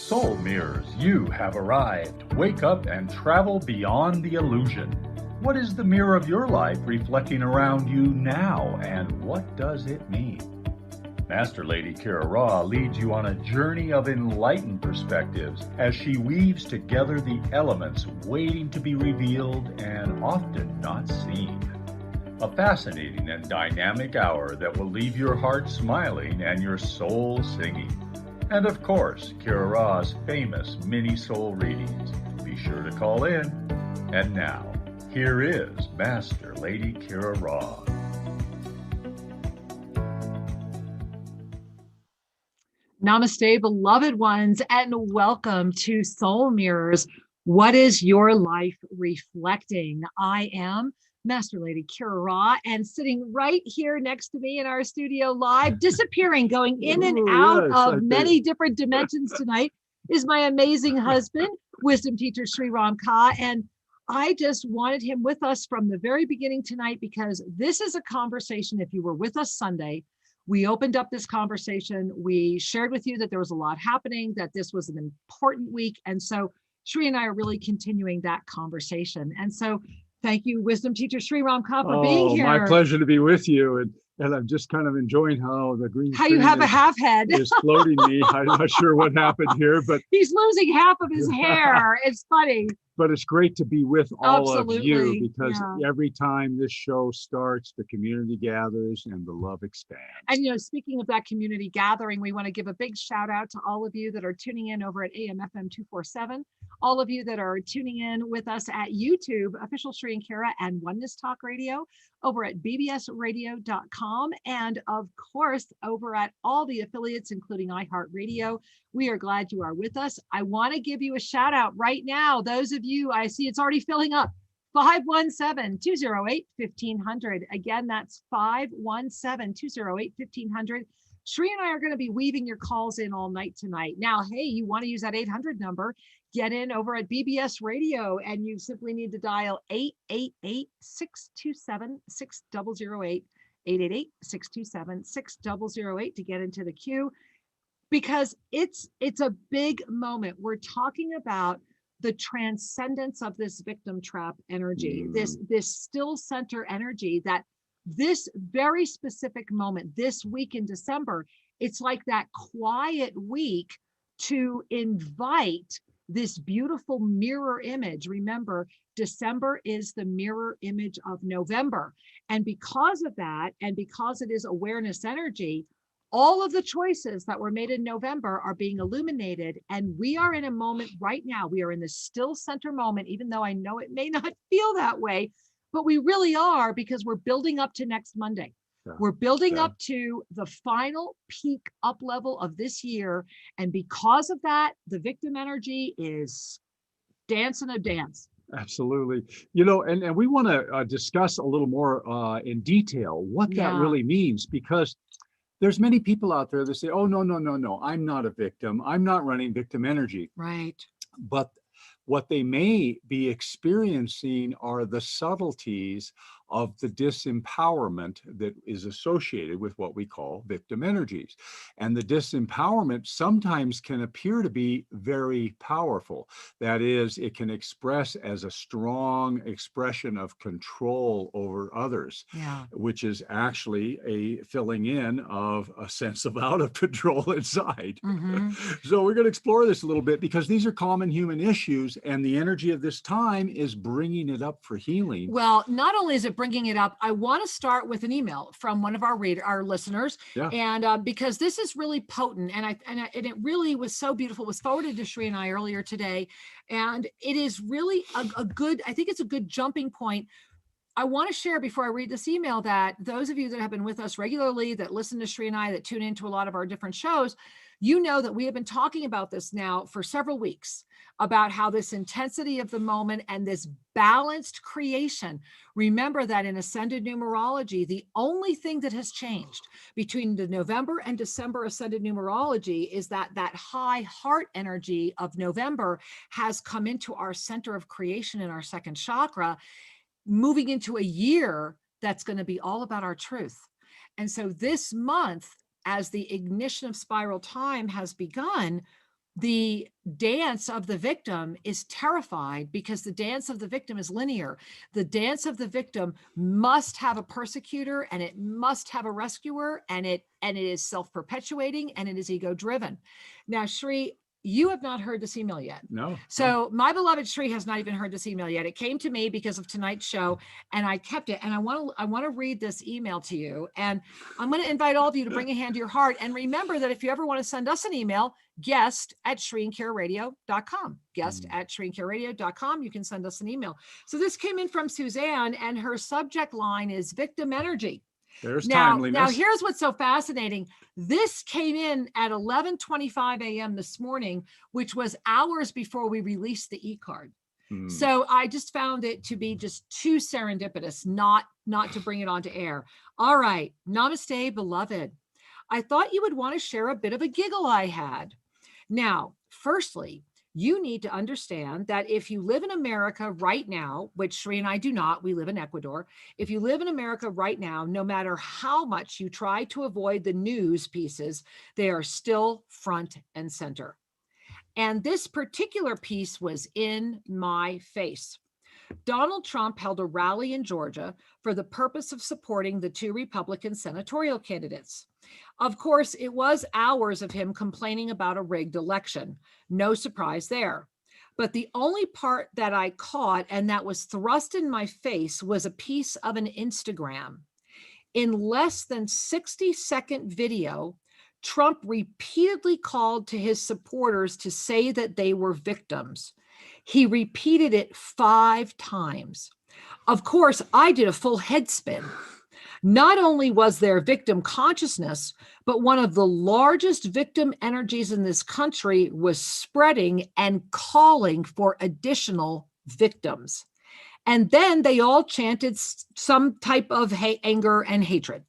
Soul mirrors, you have arrived. Wake up and travel beyond the illusion. What is the mirror of your life reflecting around you now, and what does it mean? Master Lady Kira Raa leads you on a journey of enlightened perspectives as she weaves together the elements waiting to be revealed and often not seen. A fascinating and dynamic hour that will leave your heart smiling and your soul singing. And of course, Kira Raa's famous mini soul readings. Be sure to call in. And now, here is Master Lady Kira Raa. Namaste, beloved ones, and welcome to Soul Mirrors. What is your life reflecting? I am Master Lady Kira Raa, and sitting right here next to me in our studio live, disappearing, going in and out of many different dimensions tonight, is my amazing husband, Wisdom Teacher Sri Ram Kaa. And I just wanted him with us from the very beginning tonight because this is a conversation. If you were with us Sunday, we opened up this conversation. We shared with you that there was a lot happening, that this was an important week. And so Sri and I are really continuing that conversation. And so thank you, Wisdom Teacher Sri Ram Kaa, for being here. My pleasure to be with you. And I'm just kind of enjoying how the green screen you have a half head is floating me. I'm not sure what happened here, but he's losing half of his hair. It's funny. But it's great to be with all Absolutely. of you because every time this show starts, the community gathers and the love expands. And, speaking of that community gathering, we want to give a big shout out to all of you that are tuning in over at AM/FM 247, all of you that are tuning in with us at YouTube, Official Sri and Kira, and Oneness Talk Radio, over at bbsradio.com, and of course, over at all the affiliates, including iHeartRadio. We are glad you are with us. I want to give you a shout out right now. Those of you, I see it's already filling up. 517-208-1500. Again, that's 517-208-1500. Sri and I are going to be weaving your calls in all night tonight. Now, hey, you want to use that 800 number, get in over at BBS Radio, and you simply need to dial 888-627-6008, 888-627-6008 to get into the queue, because it's a big moment. We're talking about the transcendence of this victim trap energy, this still center energy, that this very specific moment, this week in December, it's like that quiet week to invite this beautiful mirror image. Remember, December is the mirror image of November. And because of that, and because it is awareness energy, all of the choices that were made in November are being illuminated. And we are in a moment right now. We are in the still center moment, even though I know it may not feel that way, but we really are, because we're building up to next Monday. We're building up to the final peak up level of this year. And because of that, the victim energy is dancing a dance. Absolutely. And we want to discuss a little more in detail what that really means, because there's many people out there that say, oh, no, I'm not a victim. I'm not running victim energy. Right. But what they may be experiencing are the subtleties of the disempowerment that is associated with what we call victim energies. And the disempowerment sometimes can appear to be very powerful. That is, it can express as a strong expression of control over others, which is actually a filling in of a sense of out of control inside. So we're going to explore this a little bit, because these are common human issues, and the energy of this time is bringing it up for healing. Well, not only is it bringing it up, I want to start with an email from one of our listeners, and because this is really potent, and it really was so beautiful. It was forwarded to Sri and I earlier today, and it is really a good. I think it's a good jumping point. I want to share before I read this email that those of you that have been with us regularly, that listen to Sri and I, that tune into a lot of our different shows, you know that we have been talking about this now for several weeks, about how this intensity of the moment and this balanced creation. Remember that in ascended numerology, the only thing that has changed between the November and December ascended numerology is that high heart energy of November has come into our center of creation in our second chakra, moving into a year that's going to be all about our truth. And so this month, as the ignition of spiral time has begun, the dance of the victim is terrified because the dance of the victim is linear. The dance of the victim must have a persecutor, and it must have a rescuer, and it is self-perpetuating, and it is ego-driven. Now, Sri, you have not heard this email yet. No. So my beloved Sri has not even heard this email yet. It came to me because of tonight's show, and I kept it. And I want to read this email to you. And I'm going to invite all of you to bring a hand to your heart. And remember that if you ever want to send us an email, guest@SriandKiraRadio.com. Guest@SriandKiraRadio.com. You can send us an email. So this came in from Suzanne, and her subject line is victim energy. There's timeliness. Now, here's what's so fascinating. This came in at 11:25 a.m. this morning, which was hours before we released the e-card. So I just found it to be just too serendipitous not to bring it onto air. All right. Namaste, beloved. I thought you would want to share a bit of a giggle I had. Now, firstly, you need to understand that if you live in America right now, which Sri and I do not, we live in Ecuador. If you live in America right now, no matter how much you try to avoid the news pieces, they are still front and center. And this particular piece was in my face. Donald Trump held a rally in Georgia for the purpose of supporting the two Republican senatorial candidates. Of course, it was hours of him complaining about a rigged election. No surprise there. But the only part that I caught and that was thrust in my face was a piece of an Instagram. In less than 60-second video, Trump repeatedly called to his supporters to say that they were victims. He repeated it 5 times. Of course, I did a full head spin. Not only was there victim consciousness, but one of the largest victim energies in this country was spreading and calling for additional victims. And then they all chanted some type of anger and hatred.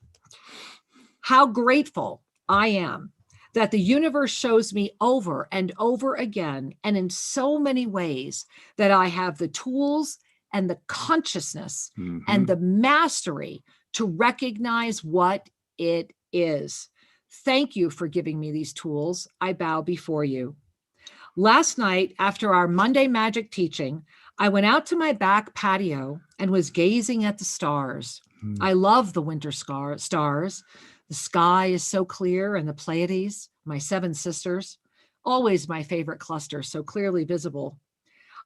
How grateful I am that the universe shows me over and over again, and in so many ways, that I have the tools and the consciousness and the mastery to recognize what it is. Thank you for giving me these tools. I bow before you. Last night, after our Monday Magic teaching, I went out to my back patio and was gazing at the stars. I love the winter stars. The sky is so clear, and the Pleiades, my 7 sisters, always my favorite cluster, so clearly visible.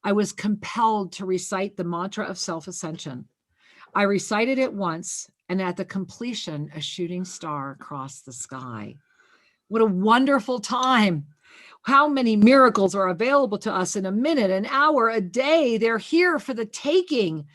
I was compelled to recite the mantra of self-ascension. I recited it once, and at the completion, a shooting star crossed the sky. What a wonderful time. How many miracles are available to us in a minute, an hour, a day? They're here for the taking.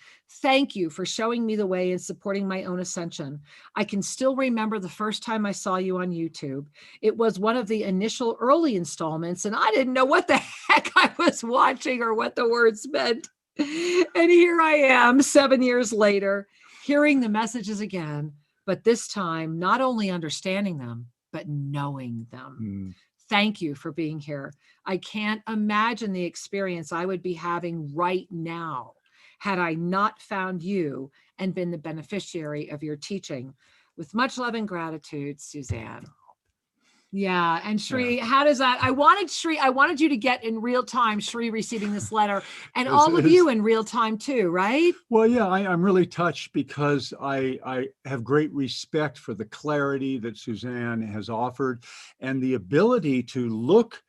Thank you for showing me the way and supporting my own ascension. I can still remember the first time I saw you on YouTube. It was one of the initial early installments, and I didn't know what the heck I was watching or what the words meant. And here I am 7 years later, hearing the messages again, but this time not only understanding them, but knowing them. Thank you for being here. I can't imagine the experience I would be having right now had I not found you and been the beneficiary of your teaching. With much love and gratitude, Suzanne. Yeah. And Sri, how does that, I wanted you to get in real time, Sri receiving this letter, and all of you in real time too, right? Well, yeah, I'm really touched because I have great respect for the clarity that Suzanne has offered and the ability to look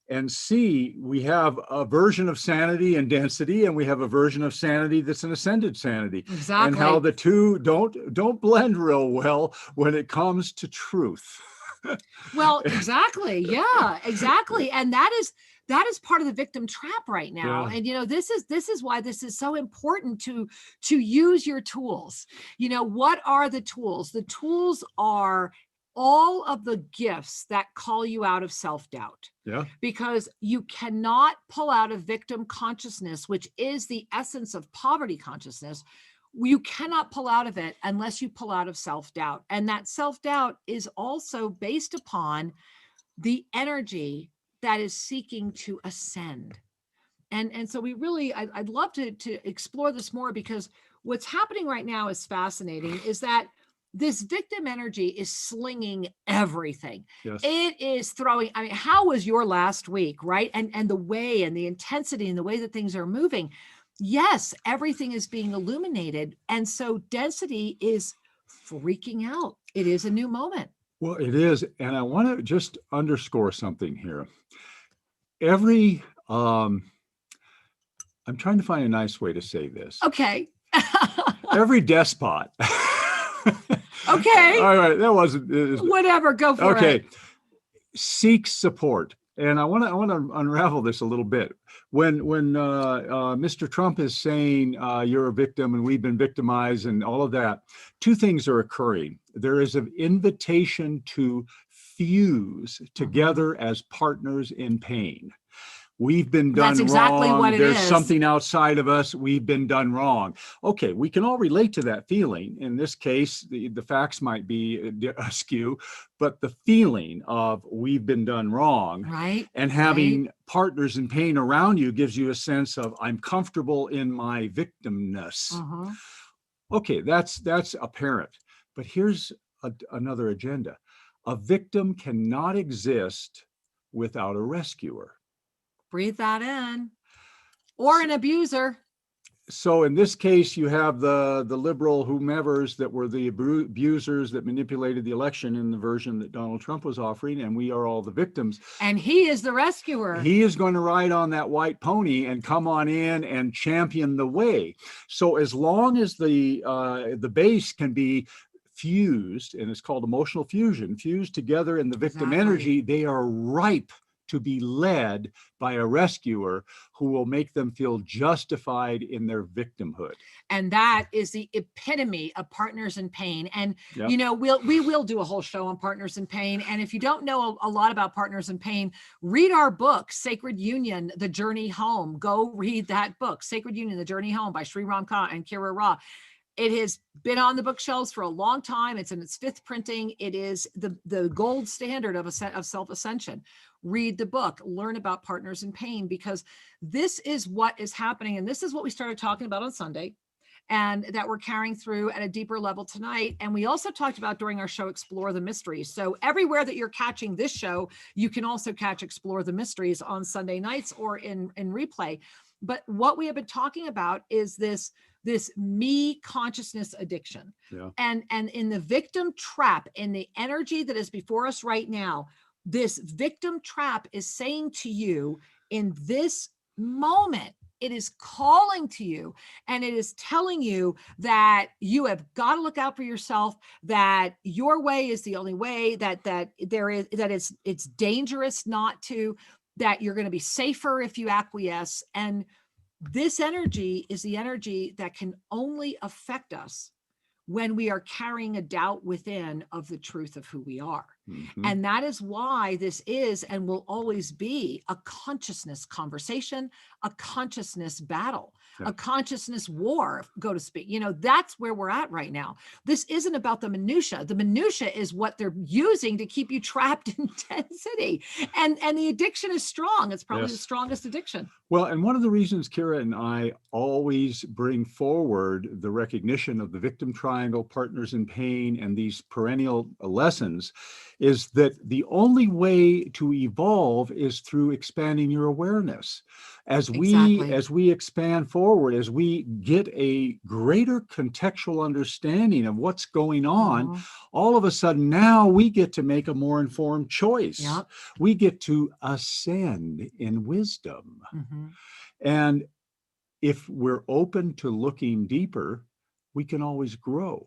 and see. We have a version of sanity and density, and we have a version of sanity that's an ascended sanity. Exactly. And how the two don't blend real well when it comes to truth. Well, exactly. Yeah, exactly. And that is part of the victim trap right now. Yeah. And, this is why this is so important to use your tools. What are the tools? The tools are all of the gifts that call you out of self-doubt. Yeah. Because you cannot pull out of victim consciousness, which is the essence of poverty consciousness. You cannot pull out of it unless you pull out of self-doubt. And that self-doubt is also based upon the energy that is seeking to ascend. And so we really, I'd love to explore this more, because what's happening right now is fascinating, is that this victim energy is slinging everything. Yes. It is throwing, I mean, how was your last week, right? And the way and the intensity and the way that things are moving. Yes, everything is being illuminated. And so density is freaking out. It is a new moment. Well, it is. And I want to just underscore something here. Every, I'm trying to find a nice way to say this. Okay. Every despot. Okay. All right. That wasn't. Whatever. Go for it. Okay. Seek support. And I want to unravel this a little bit. When Mr. Trump is saying you're a victim and we've been victimized and all of that, two things are occurring. There is an invitation to fuse together as partners in pain. We've been done That's exactly wrong. what it There's is. something outside of us. We've been done wrong. Okay, we can all relate to that feeling. In this case, the facts might be askew, but the feeling of we've been done wrong, Right. and having partners in pain around you gives you a sense of I'm comfortable in my victimness. Uh-huh. Okay, that's apparent. But here's another agenda. A victim cannot exist without a rescuer. Breathe that in. Or an abuser. So in this case, you have the liberal whomevers that were the abusers that manipulated the election in the version that Donald Trump was offering, and we are all the victims. And he is the rescuer. He is going to ride on that white pony and come on in and champion the way. So as long as the base can be fused, and it's called emotional fusion, fused together in the victim energy, they are ripe to be led by a rescuer who will make them feel justified in their victimhood. And that is the epitome of partners in pain. And, you know, we will do a whole show on partners in pain. And if you don't know a lot about partners in pain, read our book, Sacred Union, The Journey Home. Go read that book, Sacred Union, The Journey Home by Sri Ram Kaa and Kira Raa. It has been on the bookshelves for a long time. It's in its 5th printing. It is the gold standard of self-ascension. Read the book, learn about partners in pain, because this is what is happening. And this is what we started talking about on Sunday, and that we're carrying through at a deeper level tonight. And we also talked about during our show, Explore the Mysteries. So everywhere that you're catching this show, you can also catch Explore the Mysteries on Sunday nights or in replay. But what we have been talking about is this me consciousness addiction. And in the victim trap, in the energy that is before us right now, this victim trap is saying to you in this moment, it is calling to you, and it is telling you that you have got to look out for yourself, that your way is the only way, that it's dangerous not to, that you're going to be safer if you acquiesce. And this energy is the energy that can only affect us when we are carrying a doubt within of the truth of who we are. And that is why this is and will always be a consciousness conversation, a consciousness battle, a consciousness war, go to speak. You know, that's where we're at right now. This isn't about the minutia. The minutia is what they're using to keep you trapped in density. And the addiction is strong. It's probably the strongest addiction. Well, and one of the reasons Kira and I always bring forward the recognition of the victim triangle, partners in pain, and these perennial lessons is that the only way to evolve is through expanding your awareness. As we expand forward, as we get a greater contextual understanding of what's going on, all of a sudden now we get to make a more informed choice. We get to ascend in wisdom. And if we're open to looking deeper, we can always grow.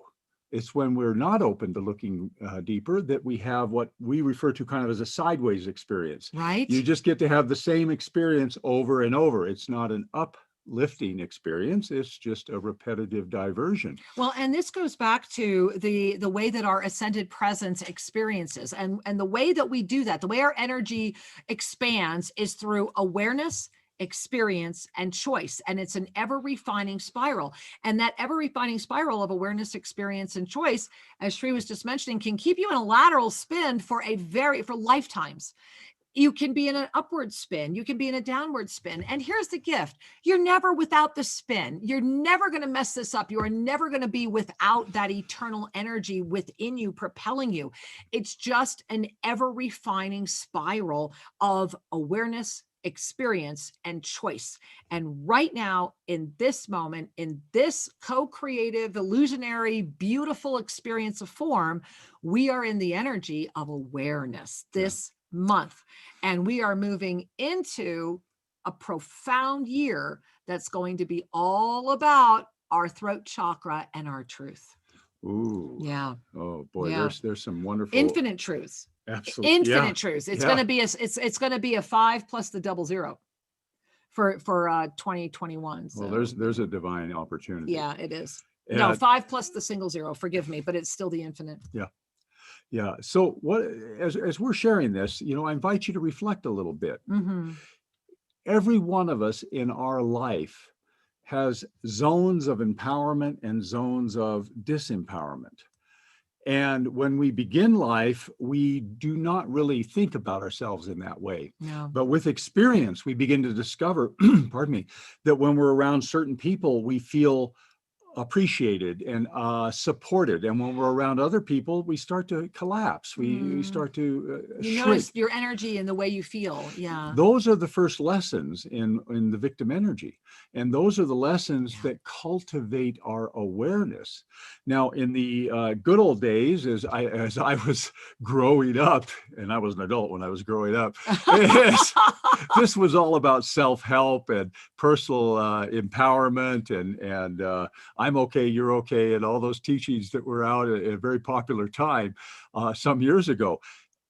It's when we're not open to looking deeper that we have what we refer to kind of as a sideways experience. You just get to have the same experience over and over. It's not an uplifting experience. It's just a repetitive diversion. Well, and this goes back to the way that our ascended presence experiences, and the way that we do that, the way our energy expands is through awareness, experience, and choice. And it's an ever refining spiral. And that ever refining spiral of awareness, experience, and choice, as Sri was just mentioning, can keep you in a lateral spin for lifetimes. You can be in an upward spin. You can be in a downward spin. And here's the gift. You're never without the spin. You're never going to mess this up. You are never going to be without that eternal energy within you, propelling you. It's just an ever refining spiral of awareness, experience, and choice. And right now, in this moment, in this co-creative, illusionary, beautiful experience of form, we are in the energy of awareness this month. And we are moving into a profound year that's going to be all about our throat chakra and our truth. Ooh. Yeah. Oh boy, Yeah. there's some wonderful Infinite truths. Absolutely. Infinite truths. It's going to be it's going to be a 5 plus the 00 for 2021. So. Well, there's a divine opportunity. Yeah, it is. No, 5 plus the single 0. Forgive me, but it's still the infinite. Yeah. Yeah. So what, as we're sharing this, I invite you to reflect a little bit. Mm-hmm. Every one of us in our life has zones of empowerment and zones of disempowerment. And when we begin life, we do not really think about ourselves in that way. No. But with experience, we begin to discover, pardon me, that when we're around certain people, we feel appreciated and supported. And when we're around other people, we start to collapse. We start to you shrink. notice your energy and the way you feel. Yeah. Those are the first lessons in the victim energy. And those are the lessons that cultivate our awareness. Now, in the good old days, as I was growing up, and I was an adult when I was growing up, this was all about self-help and personal empowerment and I'm okay, you're okay, and all those teachings that were out at a very popular time some years ago.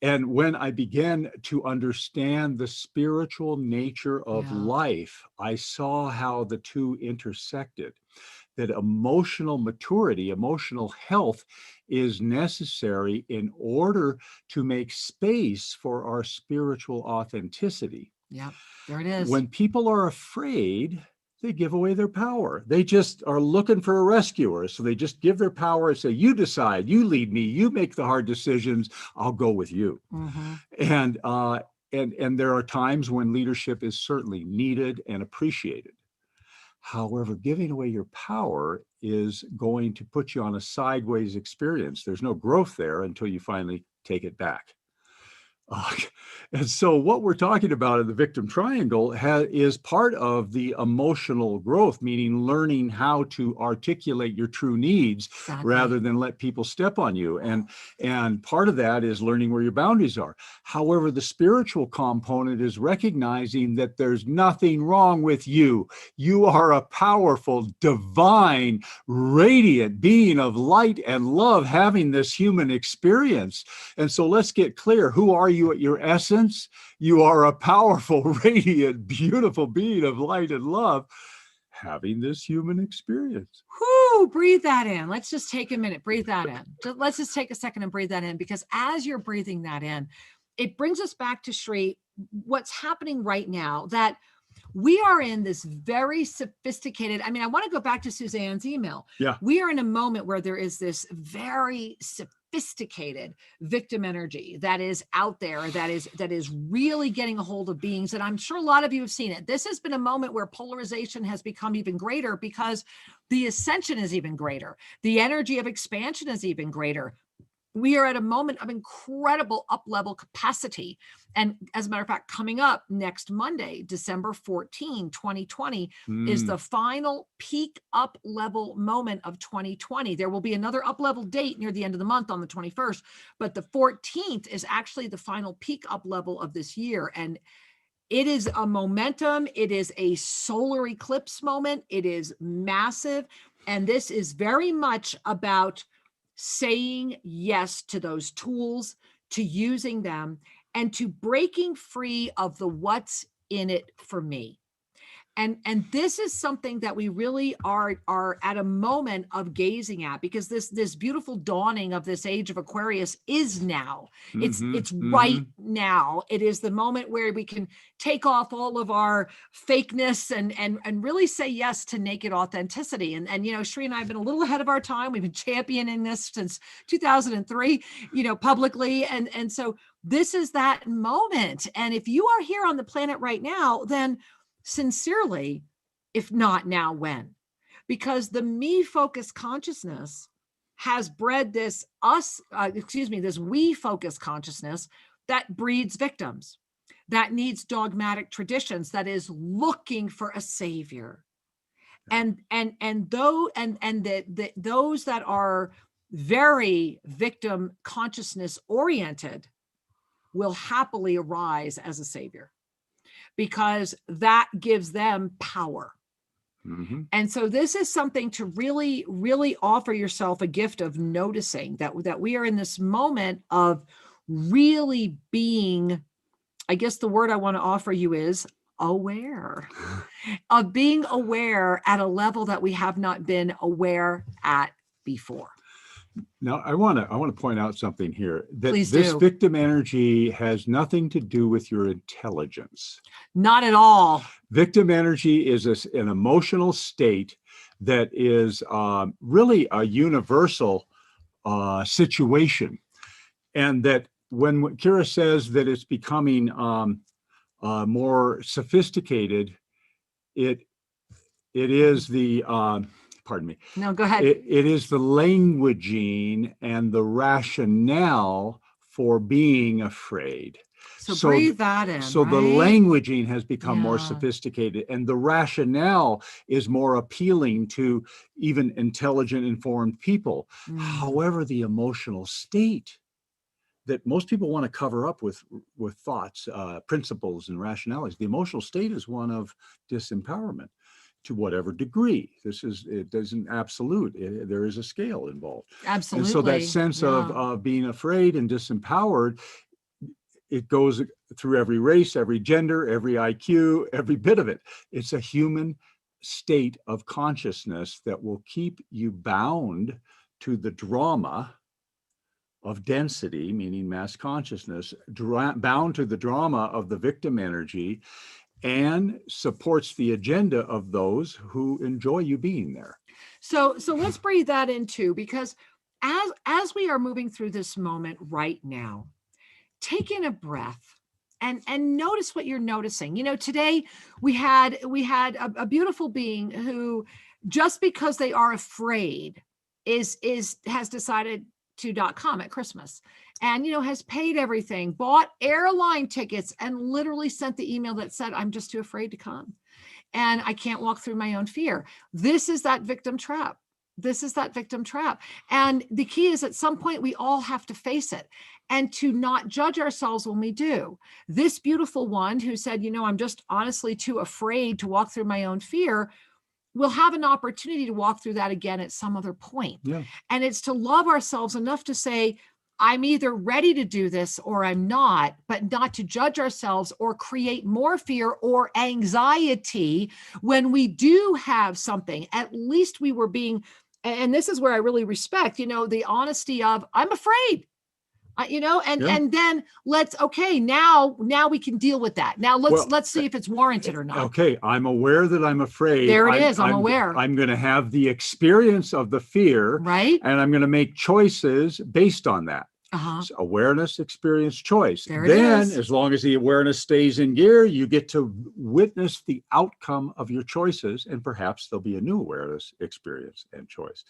And when I began to understand the spiritual nature of life, I saw how the two intersected, that emotional maturity, emotional health is necessary in order to make space for our spiritual authenticity. Yeah, there it is. When people are afraid, they give away their power. They just are looking for a rescuer. So they just give their power and say, you decide, you lead me, you make the hard decisions, I'll go with you. Mm-hmm. And there are times when leadership is certainly needed and appreciated. However, giving away your power is going to put you on a sideways experience. There's no growth there until you finally take it back. And so what we're talking about in the victim triangle is part of the emotional growth, meaning learning how to articulate your true needs rather than let people step on you. And part of that is learning where your boundaries are. However, the spiritual component is recognizing that there's nothing wrong with you. You are a powerful, divine, radiant being of light and love having this human experience. And so let's get clear. Who are you at your essence? You are a powerful, radiant, beautiful being of light and love having this human experience. Whoo, breathe that in. Let's just take a minute, breathe that in. Let's just take a second and breathe that in, because as you're breathing that in, it brings us back to Sri, what's happening right now, that we are in this very sophisticated, I want to go back to Suzanne's email. Yeah. We are in a moment where there is this very sophisticated victim energy that is out there, that is really getting a hold of beings. And I'm sure a lot of you have seen it. This has been a moment where polarization has become even greater because the ascension is even greater. The energy of expansion is even greater. We are at a moment of incredible up-level capacity. And as a matter of fact, coming up next Monday, December 14, 2020, is the final peak up-level moment of 2020. There will be another up-level date near the end of the month on the 21st, but the 14th is actually the final peak up-level of this year. And it is a momentum. It is a solar eclipse moment. It is massive. And this is very much about saying yes to those tools, to using them, and to breaking free of the what's in it for me. And this is something that we really are at a moment of gazing at, because this beautiful dawning of this age of Aquarius is now. It's right now. It is the moment where we can take off all of our fakeness and really say yes to naked authenticity. And Sri and I have been a little ahead of our time. We've been championing this since 2003, publicly. And so This is that moment. And if you are here on the planet right now, then sincerely, if not now, when? Because the me focused consciousness has bred this this we focused consciousness that breeds victims, that needs dogmatic traditions, that is looking for a savior. And those that are very victim consciousness oriented will happily arise as a savior, because that gives them power. Mm-hmm. And so this is something to really, really offer yourself a gift of noticing that we are in this moment of really being, I guess the word I want to offer you is aware, of being aware at a level that we have not been aware at before. Now, I want to point out something here, that Please this do. victim energy has nothing to do with your intelligence. Not at all. Victim energy is an emotional state that is really a universal situation. And that when Kira says that it's becoming more sophisticated, it is the pardon me. No, go ahead. It is the languaging and the rationale for being afraid. So breathe that in. So right? the languaging has become more Yeah. sophisticated, and the rationale is more appealing to even intelligent, informed people. However, the emotional state that most people want to cover up with thoughts, principles, and rationalities, the emotional state is one of disempowerment. To whatever degree. It doesn't absolute. There is a scale involved. Absolutely. And so that sense of being afraid and disempowered, it goes through every race, every gender, every IQ, every bit of it. It's a human state of consciousness that will keep you bound to the drama of density, meaning mass consciousness, bound to the drama of the victim energy, and supports the agenda of those who enjoy you being there. So let's breathe that in too, because as we are moving through this moment right now, take in a breath and notice what you're noticing. You know, today we had a beautiful being who, just because they are afraid, has decided to .com at Christmas, and has paid everything, bought airline tickets, and literally sent the email that said, I'm just too afraid to come, and I can't walk through my own fear. This is that victim trap. This is that victim trap. And the key is, at some point we all have to face it, and to not judge ourselves when we do. This beautiful one who said, I'm just honestly too afraid to walk through my own fear, we'll have an opportunity to walk through that again at some other point. Yeah. And it's to love ourselves enough to say, I'm either ready to do this or I'm not, but not to judge ourselves or create more fear or anxiety when we do have something. At least we were being, and this is where I really respect, the honesty of, I'm afraid. And then now we can deal with that. Now let's see if it's warranted or not. Okay, I'm aware that I'm afraid. There it is. I'm aware. I'm going to have the experience of the fear, right? And I'm going to make choices based on that. So awareness, experience, choice. Then, as long as the awareness stays in gear, you get to witness the outcome of your choices, and perhaps there'll be a new awareness, experience, and choice.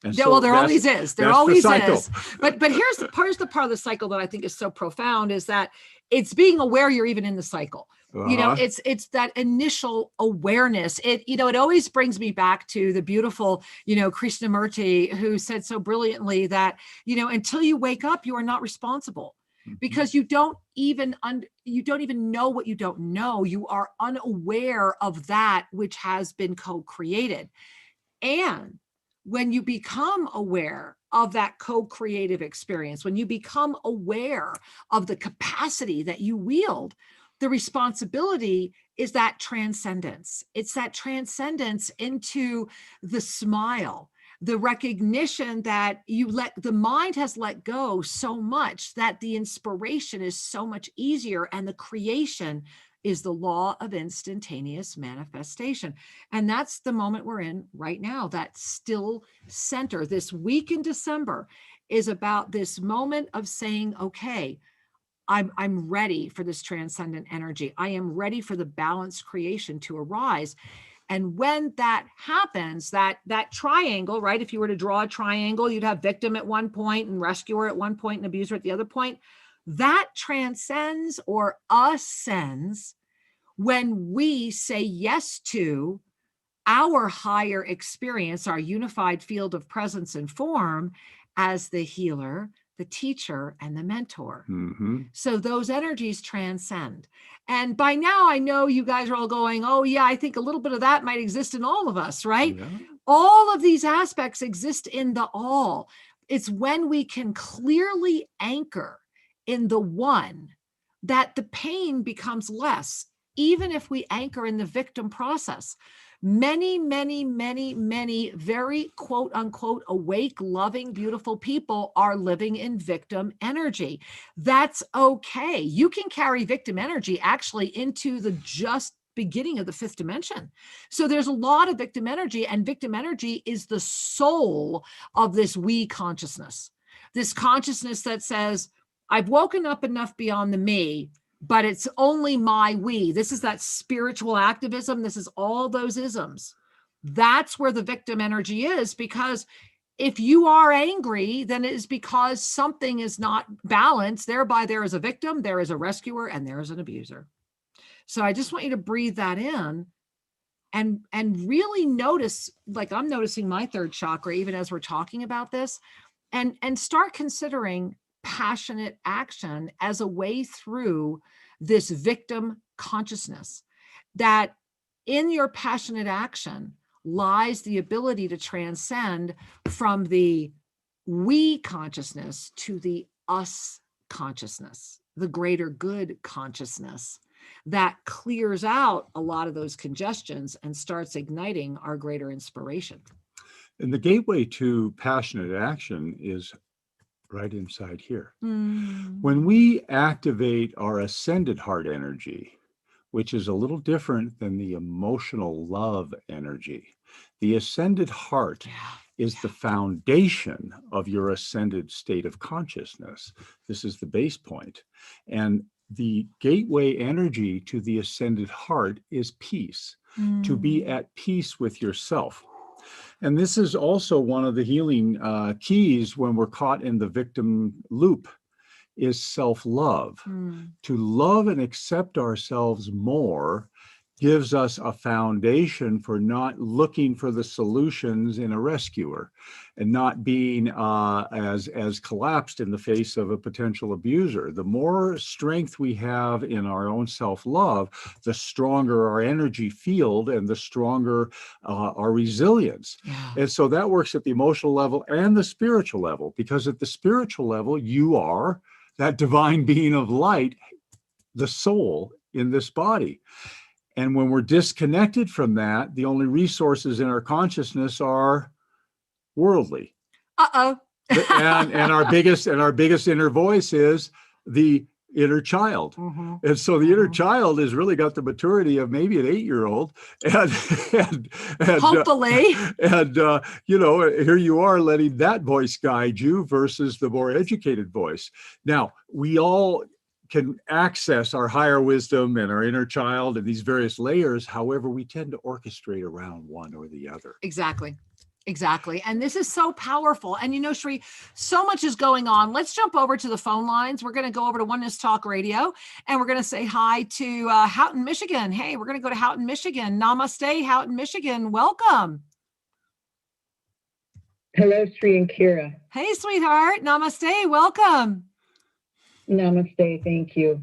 And so there always is. There always is. But here's the part of the cycle that I think is so profound, is that it's being aware you're even in the cycle. It's that initial awareness. It always brings me back to the beautiful, Krishnamurti, who said so brilliantly that, until you wake up, you are not responsible, because you don't even know what you don't know. You are unaware of that which has been co-created. And when you become aware of that co-creative experience, when you become aware of the capacity that you wield, the responsibility is that transcendence. It's that transcendence into the smile, the recognition that the mind has let go so much that the inspiration is so much easier, and the creation is the law of instantaneous manifestation. And that's the moment we're in right now, that still center. This week in December is about this moment of saying, okay, I'm ready for this transcendent energy. I am ready for the balanced creation to arise. And when that happens, that triangle, right? If you were to draw a triangle, you'd have victim at one point and rescuer at one point and abuser at the other point. That transcends or ascends when we say yes to our higher experience, our unified field of presence and form as the healer, the teacher, and the mentor. Mm-hmm. So those energies transcend. And by now, I know you guys are all going, oh, yeah, I think a little bit of that might exist in all of us, right? Yeah. All of these aspects exist in the all. It's when we can clearly anchor in the one that the pain becomes less, even if we anchor in the victim process. Many, many, many, many very quote unquote awake, loving, beautiful people are living in victim energy. That's okay. You can carry victim energy actually into the just beginning of the fifth dimension. So there's a lot of victim energy, and victim energy is the soul of this we consciousness. This consciousness that says, I've woken up enough beyond the me, but it's only my we. This is that spiritual activism. This is all those isms. That's where the victim energy is, because if you are angry, then it is because something is not balanced. Thereby, there is a victim, there is a rescuer, and there is an abuser. So I just want you to breathe that in and really notice, like I'm noticing my third chakra, even as we're talking about this, and start considering passionate action as a way through this victim consciousness. That in your passionate action lies the ability to transcend from the we consciousness to the us consciousness, the greater good consciousness that clears out a lot of those congestions and starts igniting our greater inspiration. And the gateway to passionate action is right inside here. When we activate our ascended heart energy, which is a little different than the emotional love energy, the ascended heart is the foundation of your ascended state of consciousness. This is the base point. And the gateway energy to the ascended heart is peace, to be at peace with yourself. And this is also one of the healing keys when we're caught in the victim loop, is self-love. To love and accept ourselves more gives us a foundation for not looking for the solutions in a rescuer and not being as collapsed in the face of a potential abuser. The more strength we have in our own self-love, the stronger our energy field and the stronger our resilience. And so that works at the emotional level and the spiritual level, because at the spiritual level, you are that divine being of light, the soul in this body. And when we're disconnected from that, the only resources in our consciousness are worldly. And our biggest inner voice is the inner child. And so the inner child has really got the maturity of maybe an 8-year-old. And hopefully. Here you are letting that voice guide you versus the more educated voice. Now, we all can access our higher wisdom and our inner child and these various layers. However, we tend to orchestrate around one or the other. Exactly. And this is so powerful. And Sri, so much is going on. Let's jump over to the phone lines. We're going to go over to Oneness Talk Radio, and we're going to say hi to Houghton, Michigan. Hey, we're going to go to Houghton, Michigan. Namaste, Houghton, Michigan. Welcome. Hello, Sri and Kira. Hey, sweetheart. Namaste. Welcome. Namaste. Thank you.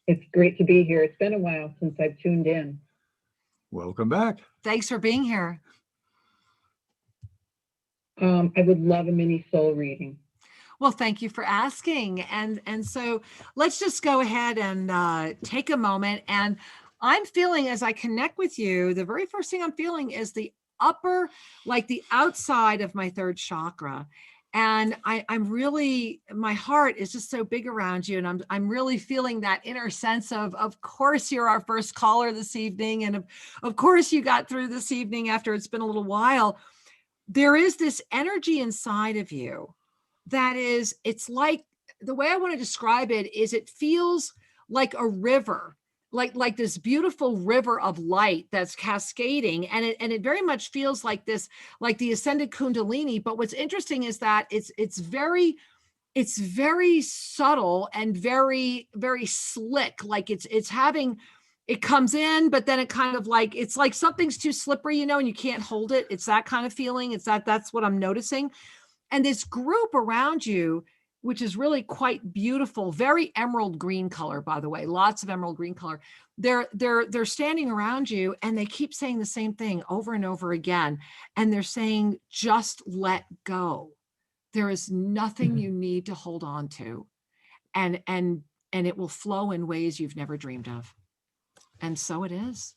It's great to be here. It's been a while since I've tuned in. Welcome back. Thanks for being here. I would love a mini soul reading. Well, thank you for asking. And so let's just go ahead and take a moment. And I'm feeling, as I connect with you, the very first thing I'm feeling is the upper, like the outside of my third chakra. And I'm really, my heart is just so big around you. And I'm really feeling that inner sense of course, you're our first caller this evening. And of course you got through this evening after it's been a little while. There is this energy inside of you that is, it's like the way I want to describe it is it feels like a river, like this beautiful river of light that's cascading. And it very much feels like this, like the ascended Kundalini. But what's interesting is that it's very subtle and very, very slick. Like it comes in, but then it kind of like, it's like something's too slippery, and you can't hold it. It's that kind of feeling. That's what I'm noticing. And this group around you, which is really quite beautiful, very emerald green color, by the way, lots of emerald green color. They're standing around you, and they keep saying the same thing over and over again. And they're saying, just let go. There is nothing you need to hold on to. And it will flow in ways you've never dreamed of. And so it is.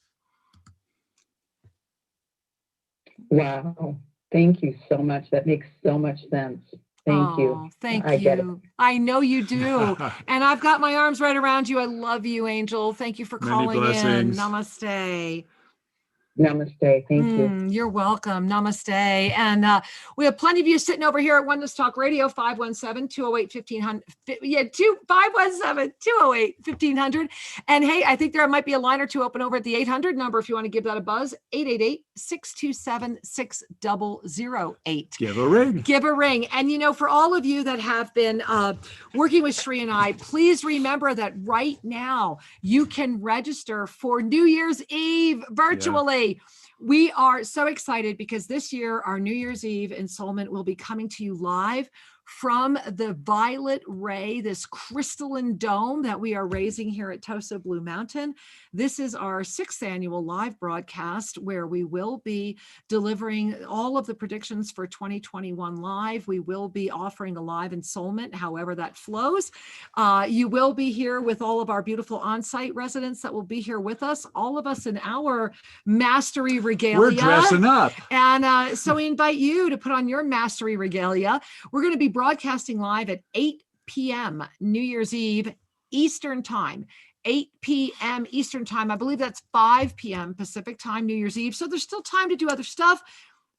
Wow. Thank you so much. That makes so much sense. Thank you. Thank I get it. you. I know you do. And I've got my arms right around you. I love you, Angel. Thank you for calling in. Namaste. Namaste. Thank you. You're welcome. Namaste. And we have plenty of you sitting over here at Oneness Talk Radio, 517-208-1500. Yeah, 517-208-1500. And hey, I think there might be a line or two open over at the 800 number if you want to give that a buzz, 888-627-6008. Give a ring. Give a ring. And, for all of you that have been working with Sri and I, please remember that right now you can register for New Year's Eve virtually. Yeah. We are so excited because this year our New Year's Eve ensoulment will be coming to you live from the Violet Ray, this crystalline dome that we are raising here at Tosa Blue Mountain. This is our 6th annual live broadcast where we will be delivering all of the predictions for 2021 live. We will be offering a live ensoulment, however that flows. You will be here with all of our beautiful on-site residents that will be here with us, all of us in our mastery regalia. We're dressing up. And so we invite you to put on your mastery regalia. We're going to be broadcasting live at 8 p.m. New Year's Eve Eastern Time. 8 p.m. Eastern Time. I believe that's 5 p.m. Pacific Time, New Year's Eve. So there's still time to do other stuff.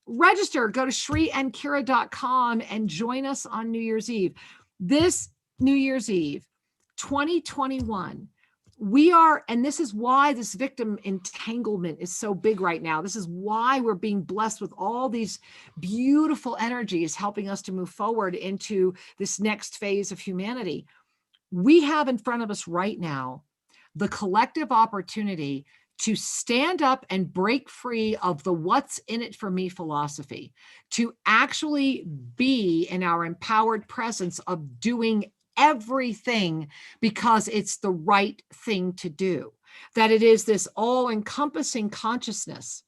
Register, go to shriandkira.com and join us on New Year's Eve. This New Year's Eve, 2021, and this is why this victim entanglement is so big right now. This is why we're being blessed with all these beautiful energies helping us to move forward into this next phase of humanity. We have in front of us right now the collective opportunity to stand up and break free of the what's in it for me philosophy, to actually be in our empowered presence of doing everything because it's the right thing to do, that it is this all-encompassing consciousness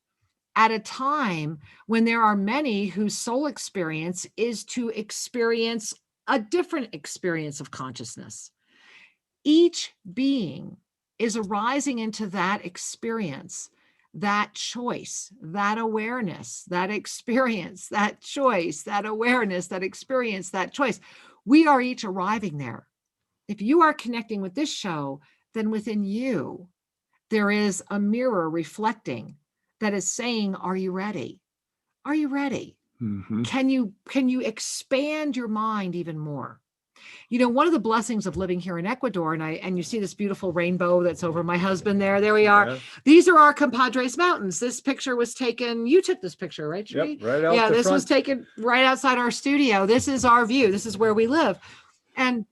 at a time when there are many whose soul experience is to experience a different experience of consciousness. Each being is arising into that experience, that choice, that awareness, that experience, that choice, that awareness, that experience, that choice. We are each arriving there. If you are connecting with this show, then within you, there is a mirror reflecting that is saying, are you ready? Are you ready? Mm-hmm. Can you expand your mind even more? One of the blessings of living here in Ecuador, and you see this beautiful rainbow that's over my husband there. There we are. Yeah. These are our compadres mountains. This picture was taken. You took this picture, right, Sri? Yep, right out. Yeah, this front. was taken right outside our studio. This is our view. This is where we live. And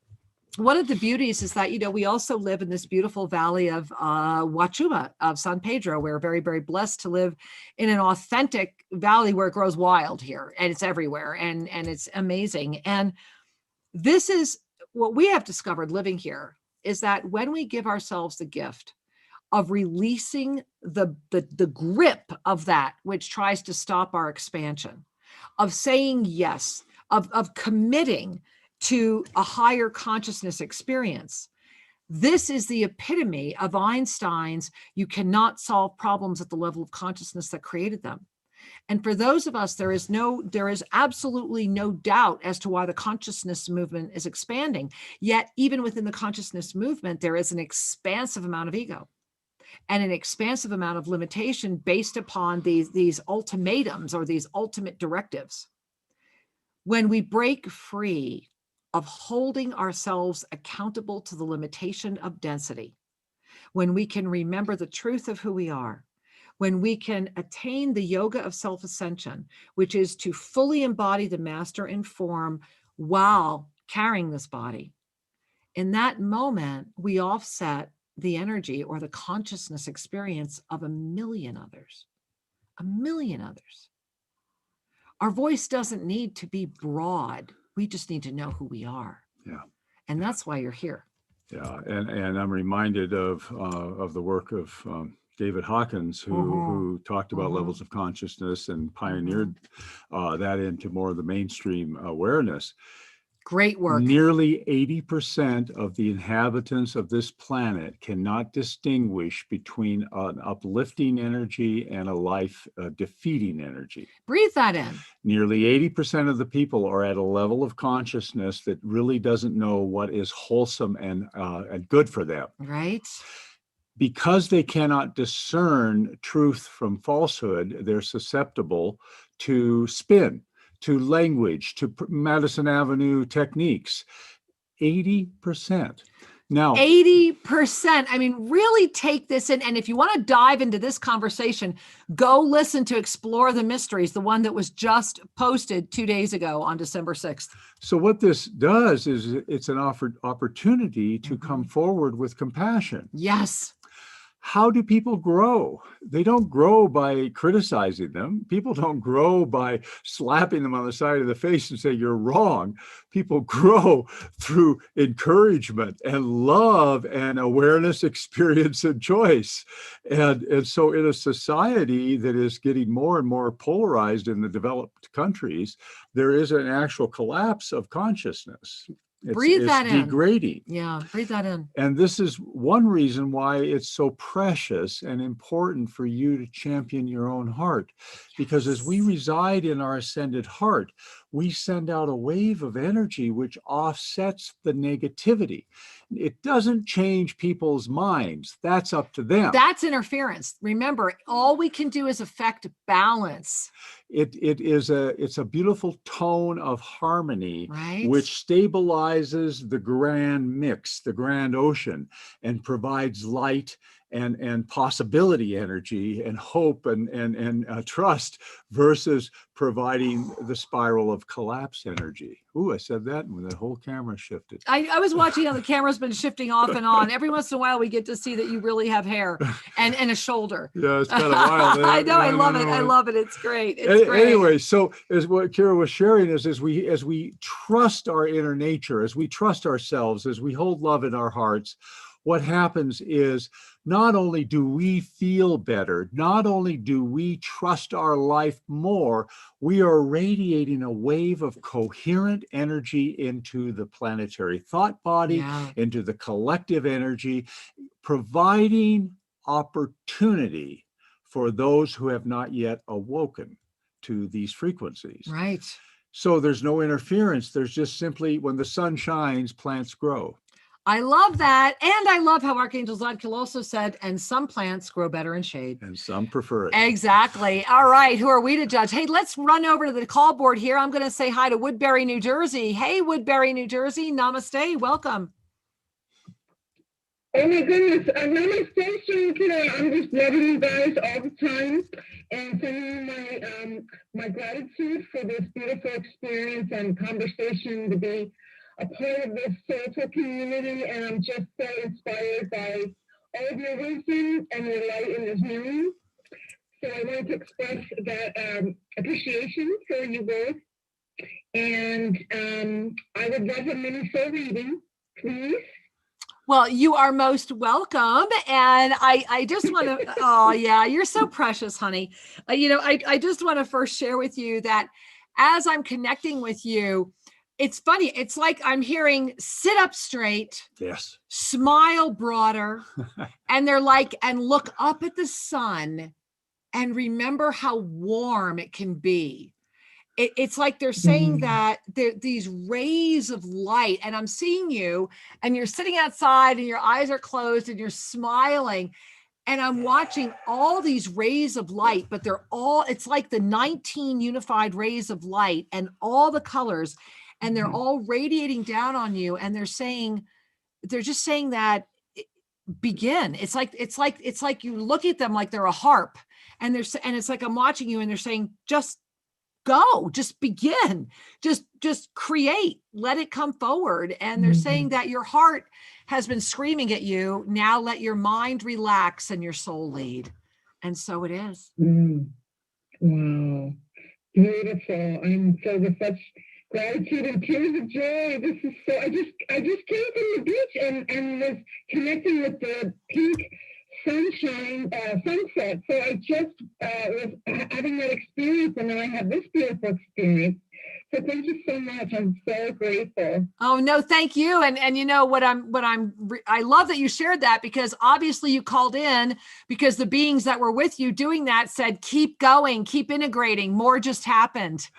one of the beauties is that, we also live in this beautiful valley of Huachuma, of San Pedro. We're very, very blessed to live in an authentic valley where it grows wild here, and it's everywhere, and it's amazing. And this is what we have discovered living here, is that when we give ourselves the gift of releasing the grip of that which tries to stop our expansion, of saying yes, of committing to a higher consciousness experience, this is the epitome of Einstein's, you cannot solve problems at the level of consciousness that created them. And for those of us, there is absolutely no doubt as to why the consciousness movement is expanding. Yet, even within the consciousness movement, there is an expansive amount of ego and an expansive amount of limitation based upon these ultimatums or these ultimate directives. When we break free of holding ourselves accountable to the limitation of density, when we can remember the truth of who we are, when we can attain the yoga of self-ascension, which is to fully embody the master in form while carrying this body, in that moment, we offset the energy or the consciousness experience of a million others. A million others. Our voice doesn't need to be broad. We just need to know who we are. Yeah. And that's why you're here. Yeah, and I'm reminded of the work of David Hawkins, who talked about levels of consciousness and pioneered that into more of the mainstream awareness. Great work. Nearly 80% of the inhabitants of this planet cannot distinguish between an uplifting energy and a life defeating energy. Breathe that in. Nearly 80% of the people are at a level of consciousness that really doesn't know what is wholesome and good for them. Right. Because they cannot discern truth from falsehood, they're susceptible to spin, to language, to Madison Avenue techniques. 80%. Now, 80%. I mean, really take this in. And if you want to dive into this conversation, go listen to Explore the Mysteries, the one that was just posted 2 days ago on December 6th. So what this does is it's an opportunity to come forward with compassion. Yes. How do people grow? They don't grow by criticizing them. People don't grow by slapping them on the side of the face and say, you're wrong. People grow through encouragement and love and awareness, experience, and choice. And so in a society that is getting more and more polarized in the developed countries, there is an actual collapse of consciousness. Breathe that in. It's degrading. Yeah, breathe that in. And this is one reason why it's so precious and important for you to champion your own heart. Because as we reside in our ascended heart, we send out a wave of energy which offsets the negativity. It doesn't change people's minds. That's up to them. That's interference. Remember, all we can do is affect balance. It's a beautiful tone of harmony, right, which stabilizes the grand mix, the grand ocean, and provides light and possibility energy and hope and trust versus providing the spiral of collapse energy. Ooh, I said that when the whole camera shifted. I was watching how the camera's been shifting off and on. Every once in a while, we get to see that you really have hair and a shoulder. Yeah, it's kind of wild. I know. I love it. I love it. It's great. It's great. Anyway, so as what Kira was sharing is, as we trust our inner nature, as we trust ourselves, as we hold love in our hearts, what happens is not only do we feel better, not only do we trust our life more, we are radiating a wave of coherent energy into the planetary thought body, into the collective energy, providing opportunity for those who have not yet awoken to these frequencies. Right. So there's no interference. There's just simply, when the sun shines, plants grow. I love that. And I love how Archangel Zadkiel also said, and some plants grow better in shade. And some prefer it. Exactly. All right. Who are we to judge? Hey, let's run over to the call board here. I'm going to say hi to Woodbury, New Jersey. Hey, Woodbury, New Jersey. Namaste. Welcome. Oh my goodness. Namaste, Sri Kira. I'm just loving you guys all the time and sending my gratitude for this beautiful experience and conversation to be a part of this soulful community, and I'm just so inspired by all of your wisdom and your light in this room. So I wanted to express that appreciation for you both. And I would love a mini soul reading, please. Well, you are most welcome. And I just want to, oh yeah, you're so precious, honey. I just want to first share with you that as I'm connecting with you, it's funny. It's like I'm hearing sit up straight, yes, smile broader. And they're like, and look up at the sun and remember how warm it can be. It's like they're saying that these rays of light, and I'm seeing you and you're sitting outside and your eyes are closed and you're smiling. And I'm watching all these rays of light, but it's like the 19 unified rays of light and all the colors. and they're all radiating down on you, and they're just saying that begin. It's like you look at them like they're a harp, and it's like I'm watching you, and they're saying, just go, just begin, just create, let it come forward. And they're saying that your heart has been screaming at you. Now let your mind relax and your soul lead. And so it is. Wow. Beautiful. I'm filled with such gratitude and tears of joy. This is so, I just came from the beach and was connecting with the pink sunshine, sunset. So I just was having that experience, and now I have this beautiful experience. So thank you so much. I'm so grateful. Oh, no, thank you. And you know I love that you shared that, because obviously you called in because the beings that were with you doing that said, keep going, keep integrating. More just happened.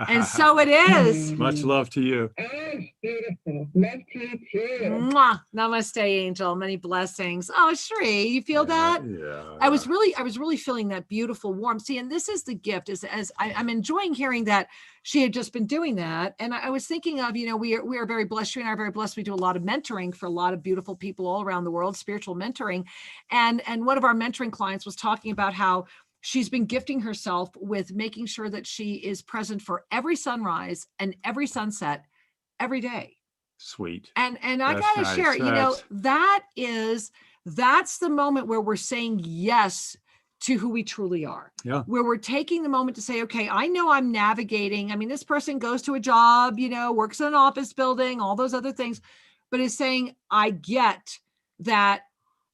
And so it is. Much love to you. Oh, beautiful. Love to you too. Mwah. Namaste, Angel. Many blessings. Oh, Sri, you feel that? Yeah. I was really feeling that beautiful warmth. See, and this is the gift, is as I'm enjoying hearing that she had just been doing that. And I was thinking of, we are very blessed. Sri and I are very blessed. We do a lot of mentoring for a lot of beautiful people all around the world, spiritual mentoring. And one of our mentoring clients was talking about how she's been gifting herself with making sure that she is present for every sunrise and every sunset every day. Sweet. And I got to share, that's the moment where we're saying yes to who we truly are. Yeah. Where we're taking the moment to say, okay, I know I'm navigating. I mean, this person goes to a job, works in an office building, all those other things, but is saying, I get that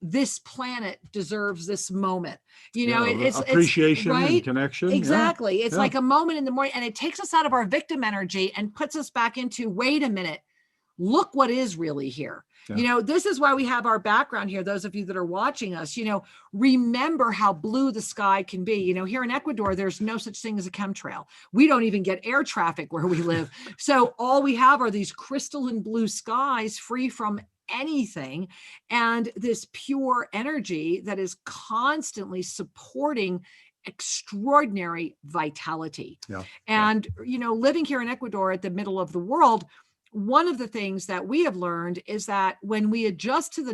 this planet deserves this moment. It's appreciation, right? And connection. Exactly. Yeah. It's like a moment in the morning, and it takes us out of our victim energy and puts us back into, wait a minute, look what is really here. Yeah. This is why we have our background here. Those of you that are watching us, remember how blue the sky can be. Here in Ecuador, there's no such thing as a chemtrail. We don't even get air traffic where we live. So all we have are these crystalline blue skies, free from anything, and this pure energy that is constantly supporting extraordinary vitality. Yeah. And, living here in Ecuador at the middle of the world, one of the things that we have learned is that when we adjust to the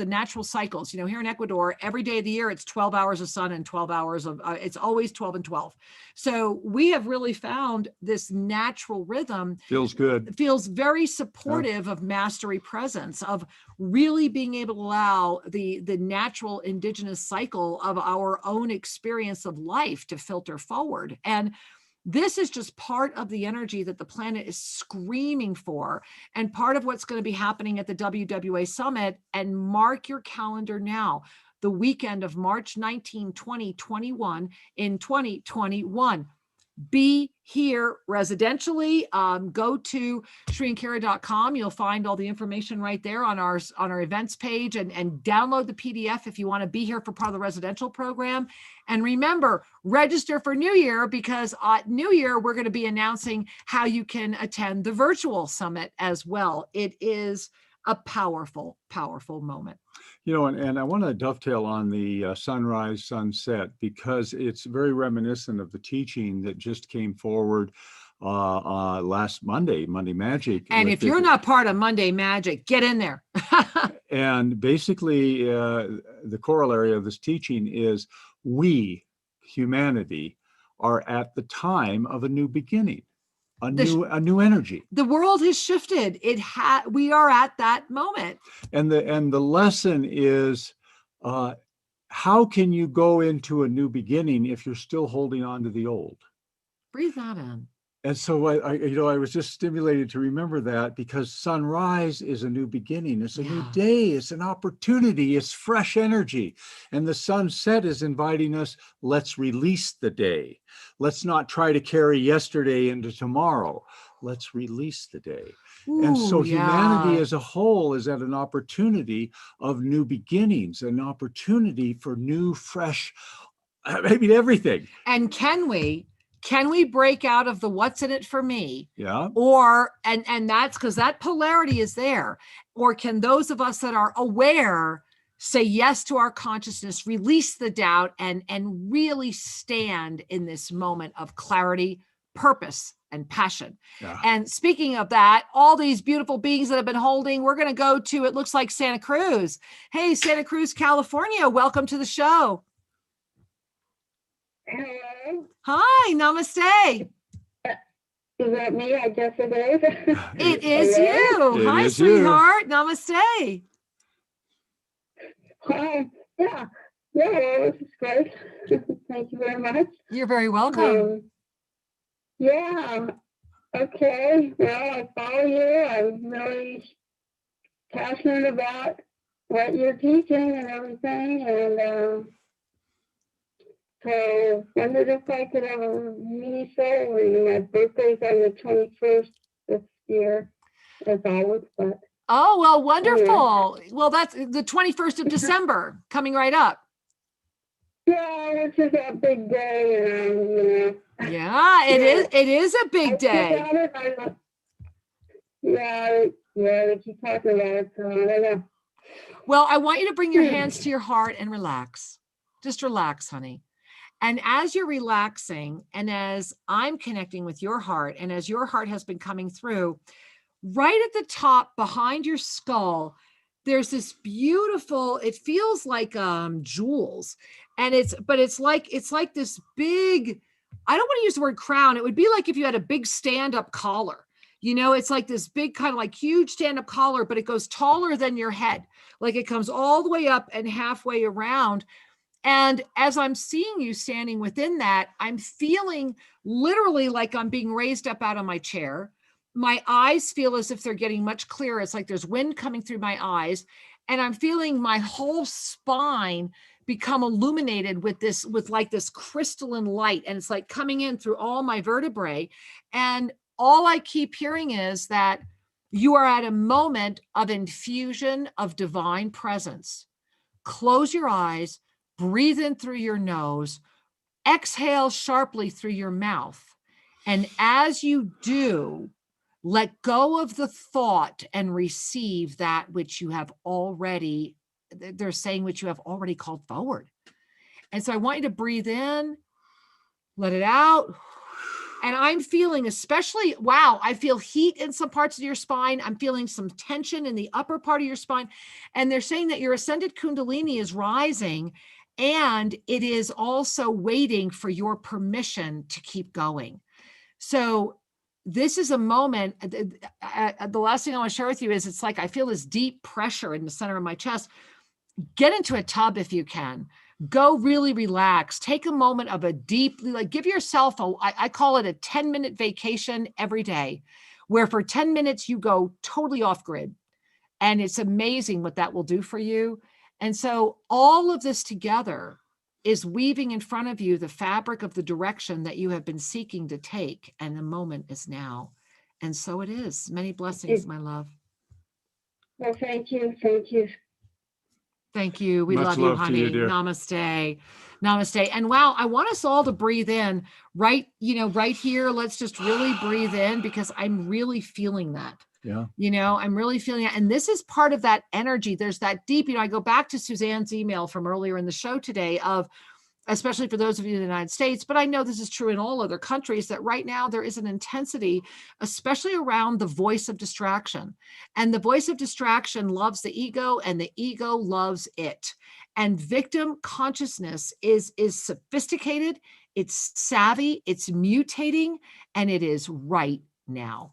natural cycles, here in Ecuador, every day of the year, it's 12 hours of sun and 12 hours of, it's always 12 and 12. So we have really found this natural rhythm. Feels good. Feels very supportive of mastery presence, of really being able to allow the natural indigenous cycle of our own experience of life to filter forward. And this is just part of the energy that the planet is screaming for, and part of what's going to be happening at the WWA Summit. And mark your calendar now, the weekend of March 19, 2021 in 2021. Be here residentially. Go to sriandkira.com. You'll find all the information right there on our events page, and download the PDF if you want to be here for part of the residential program. And remember, register for New Year, because New Year, we're going to be announcing how you can attend the virtual summit as well. It is a powerful, powerful moment. And I want to dovetail on the sunrise, sunset, because it's very reminiscent of the teaching that just came forward last Monday Magic. And if you're not part of Monday Magic, get in there. And basically, the corollary of this teaching is we, humanity, are at the time of a new beginning. A new energy. The world has shifted. We are at that moment. And the lesson is, how can you go into a new beginning if you're still holding on to the old? Breathe that in. And so I was just stimulated to remember that, because sunrise is a new beginning. It's a new day. It's an opportunity. It's fresh energy. And the sunset is inviting us, let's release the day. Let's not try to carry yesterday into tomorrow. Let's release the day. And so humanity as a whole is at an opportunity of new beginnings, an opportunity for new, fresh, maybe everything. And can we break out of the what's in it for me? Yeah. Or, and that's because that polarity is there. Or can those of us that are aware say yes to our consciousness, release the doubt, and really stand in this moment of clarity, purpose and passion. Yeah. And speaking of that, all these beautiful beings that have been holding, we're going to go to, it looks like Santa Cruz. Hey, Santa Cruz, California, welcome to the show. Hello. Hi, namaste. Is that me? I guess it is. It is Hello? you. It Hi, is you. sweetheart. Namaste. Hi. Yeah. Yeah, well, this is great. Thank you very much. You're very welcome. Yeah. Okay. Well, I follow you. I'm really passionate about what you're teaching and everything. And so wondered if I could have a mini soul reading. My birthday's on the 21st this year, as always, but Oh, well, wonderful. Well, that's the 21st of December coming right up. yeah, this is a big day, and you know. Yeah, it is. It is a I big think day. about it, yeah, they keep talking about it, so I don't know. Well, I want you to bring your hands to your heart and relax. Just relax, honey. And as you're relaxing, and as I'm connecting with your heart, and as your heart has been coming through, right at the top behind your skull, there's this beautiful, it feels like jewels. And it's like this big, I don't want to use the word crown. It would be like if you had a big stand-up collar. You know, it's like this big kind of like huge stand-up collar, but it goes taller than your head. Like it comes all the way up and halfway around. And as I'm seeing you standing within that, I'm feeling literally like I'm being raised up out of my chair. My eyes feel as if they're getting much clearer. It's like there's wind coming through my eyes. And I'm feeling my whole spine become illuminated with like this crystalline light. And it's like coming in through all my vertebrae. And all I keep hearing is that you are at a moment of infusion of divine presence. Close your eyes. Breathe in through your nose, exhale sharply through your mouth. And as you do, let go of the thought and receive that which you have already, they're saying which you have already called forward. And so I want you to breathe in, let it out. And I'm feeling especially, wow, I feel heat in some parts of your spine. I'm feeling some tension in the upper part of your spine. And they're saying that your ascended Kundalini is rising, and it is also waiting for your permission to keep going. So this is a moment, the last thing I want to share with you is it's like I feel this deep pressure in the center of my chest. Get into a tub if you can. Go really relax. Take a moment of a deep, like give yourself I call it a 10-minute vacation every day, where for 10 minutes you go totally off grid. And it's amazing what that will do for you. And so all of this together is weaving in front of you the fabric of the direction that you have been seeking to take. And the moment is now. And so it is. Many blessings, my love. Well, thank you. Thank you. Thank you. We Much love you, love to honey. you, dear. Namaste. Namaste. And wow, I want us all to breathe in right here. Let's just really breathe in, because I'm really feeling that. Yeah. I'm really feeling it. And this is part of that energy. There's that deep, I go back to Suzanne's email from earlier in the show today of, especially for those of you in the United States, but I know this is true in all other countries, that right now there is an intensity, especially around the voice of distraction. And the voice of distraction loves the ego, and the ego loves it. And victim consciousness is sophisticated, it's savvy, it's mutating, and it is right now.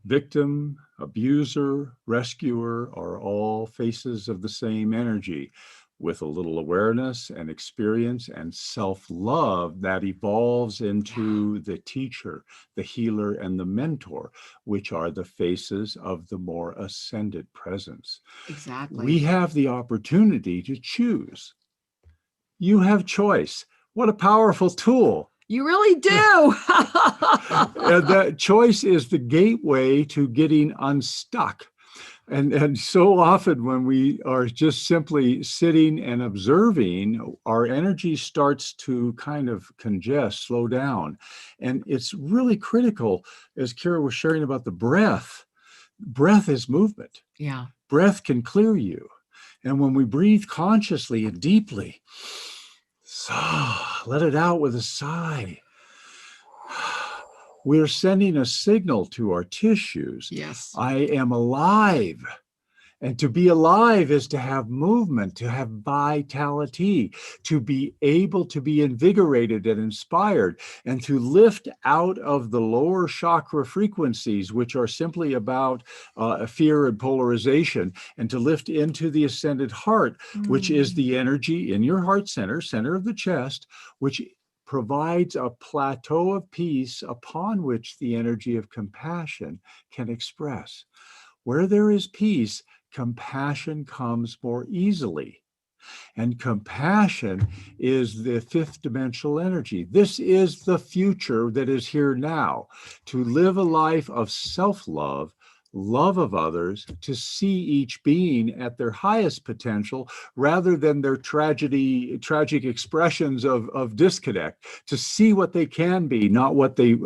Victim, abuser, rescuer are all faces of the same energy, with a little awareness and experience and self-love that evolves into the teacher, the healer, and the mentor, which are the faces of the more ascended presence. Exactly. We have the opportunity to choose. You have choice. What a powerful tool. You really do. That choice is the gateway to getting unstuck. And so often when we are just simply sitting and observing, our energy starts to kind of congest, slow down. And it's really critical, as Kira was sharing about the breath. Breath is movement. Yeah. Breath can clear you. And when we breathe consciously and deeply, let it out with a sigh. we're sending a signal to our tissues. Yes. I am alive. And to be alive is to have movement, to have vitality, to be able to be invigorated and inspired, and to lift out of the lower chakra frequencies, which are simply about fear and polarization, and to lift into the ascended heart, which is the energy in your heart center, center of the chest, which provides a plateau of peace upon which the energy of compassion can express. Where there is peace, compassion comes more easily. And compassion is the fifth dimensional energy. This is the future that is here now. To live a life of self-love, love of others, to see each being at their highest potential rather than their tragic expressions of disconnect, to see what they can be, not what they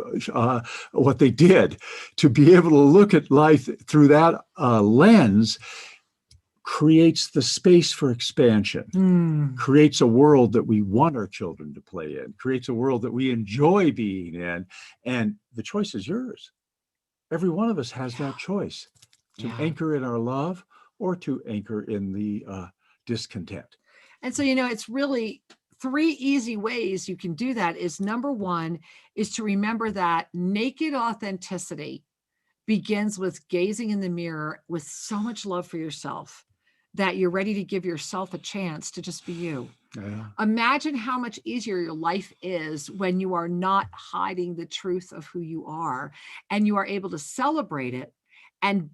did. To be able to look at life through that lens creates the space for expansion, creates a world that we want our children to play in, creates a world that we enjoy being in, and the choice is yours. Every one of us has that choice to anchor in our love or to anchor in the discontent. And so, it's really 3 easy ways you can do that. Is number 1 is to remember that naked authenticity begins with gazing in the mirror with so much love for yourself that you're ready to give yourself a chance to just be you. Yeah. Imagine how much easier your life is when you are not hiding the truth of who you are, and you are able to celebrate it and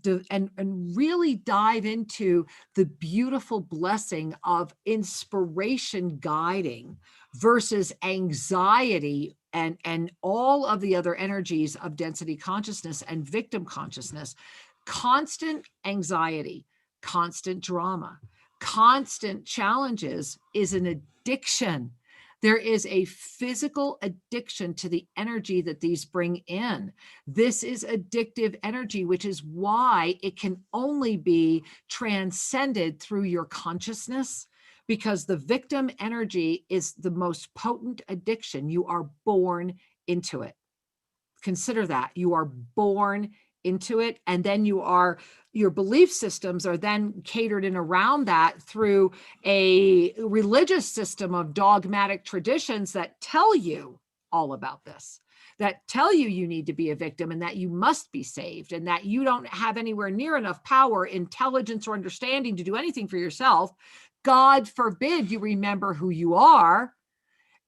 really dive into the beautiful blessing of inspiration guiding versus anxiety and all of the other energies of density consciousness and victim consciousness. Constant anxiety, constant drama, constant challenges is an addiction. There is a physical addiction to the energy that these bring in. This is addictive energy, which is why it can only be transcended through your consciousness, because the victim energy is the most potent addiction. You are born into it. Consider that. You are born into it, and then your belief systems are then catered in around that through a religious system of dogmatic traditions that tell you all about this, that tell you you need to be a victim and that you must be saved and that you don't have anywhere near enough power, intelligence, or understanding to do anything for yourself. God forbid you remember who you are.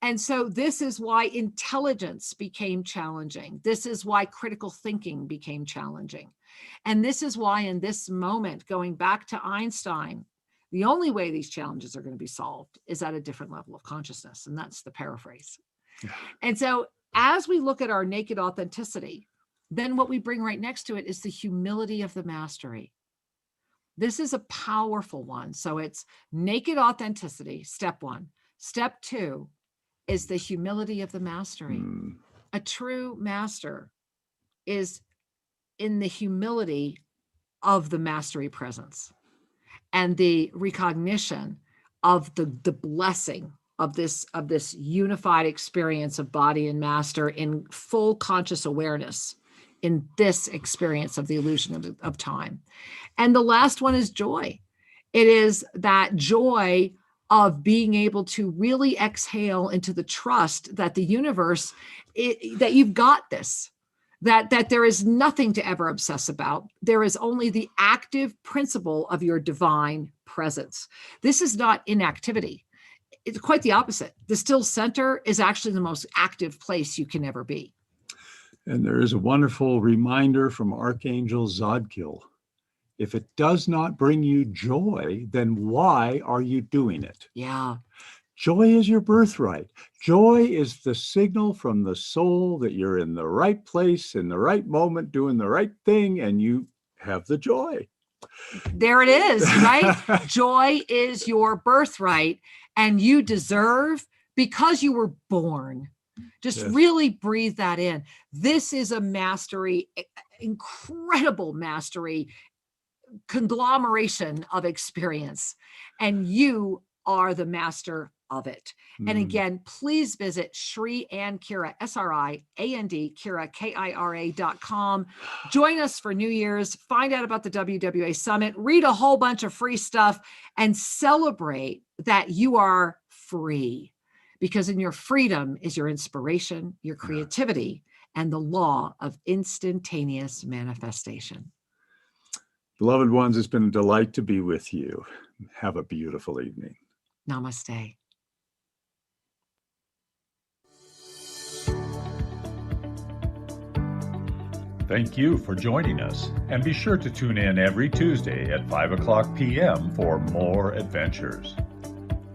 And so this is why intelligence became challenging. This is why critical thinking became challenging. And this is why in this moment, going back to Einstein, the only way these challenges are going to be solved is at a different level of consciousness. And that's the paraphrase. And so as we look at our naked authenticity, then what we bring right next to it is the humility of the mastery. This is a powerful one. So it's naked authenticity, step 1. Step 2 is the humility of the mastery. A true master is in the humility of the mastery presence and the recognition of the blessing of this unified experience of body and master in full conscious awareness in this experience of the illusion of time. And the last one is joy. It is that joy of being able to really exhale into the trust that the universe, that you've got this, that there is nothing to ever obsess about. There is only the active principle of your divine presence. This is not inactivity. It's quite the opposite. The still center is actually the most active place you can ever be. And there is a wonderful reminder from Archangel Zadkiel. If it does not bring you joy, then why are you doing it? Yeah. Joy is your birthright. Joy is the signal from the soul that you're in the right place, in the right moment, doing the right thing, and you have the joy. There it is, right? Joy is your birthright, and you deserve because you were born. Just really breathe that in. This is a mastery, incredible mastery, conglomeration of experience, and you are the master of it. And again, please visit Sri and Kira, SRIAND, Kira, KIRA.com. Join us for New Year's, find out about the WWA Summit, read a whole bunch of free stuff, and celebrate that you are free. Because in your freedom is your inspiration, your creativity, and the law of instantaneous manifestation. Beloved ones, it's been a delight to be with you. Have a beautiful evening. Namaste. Thank you for joining us, and be sure to tune in every Tuesday at 5:00 p.m. for more adventures.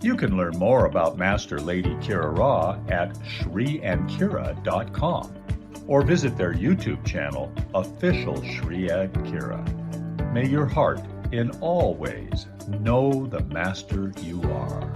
You can learn more about Master Lady Kira Raa at shriandkira.com or visit their YouTube channel, Official Sri and Kira. May your heart in all ways know the master you are.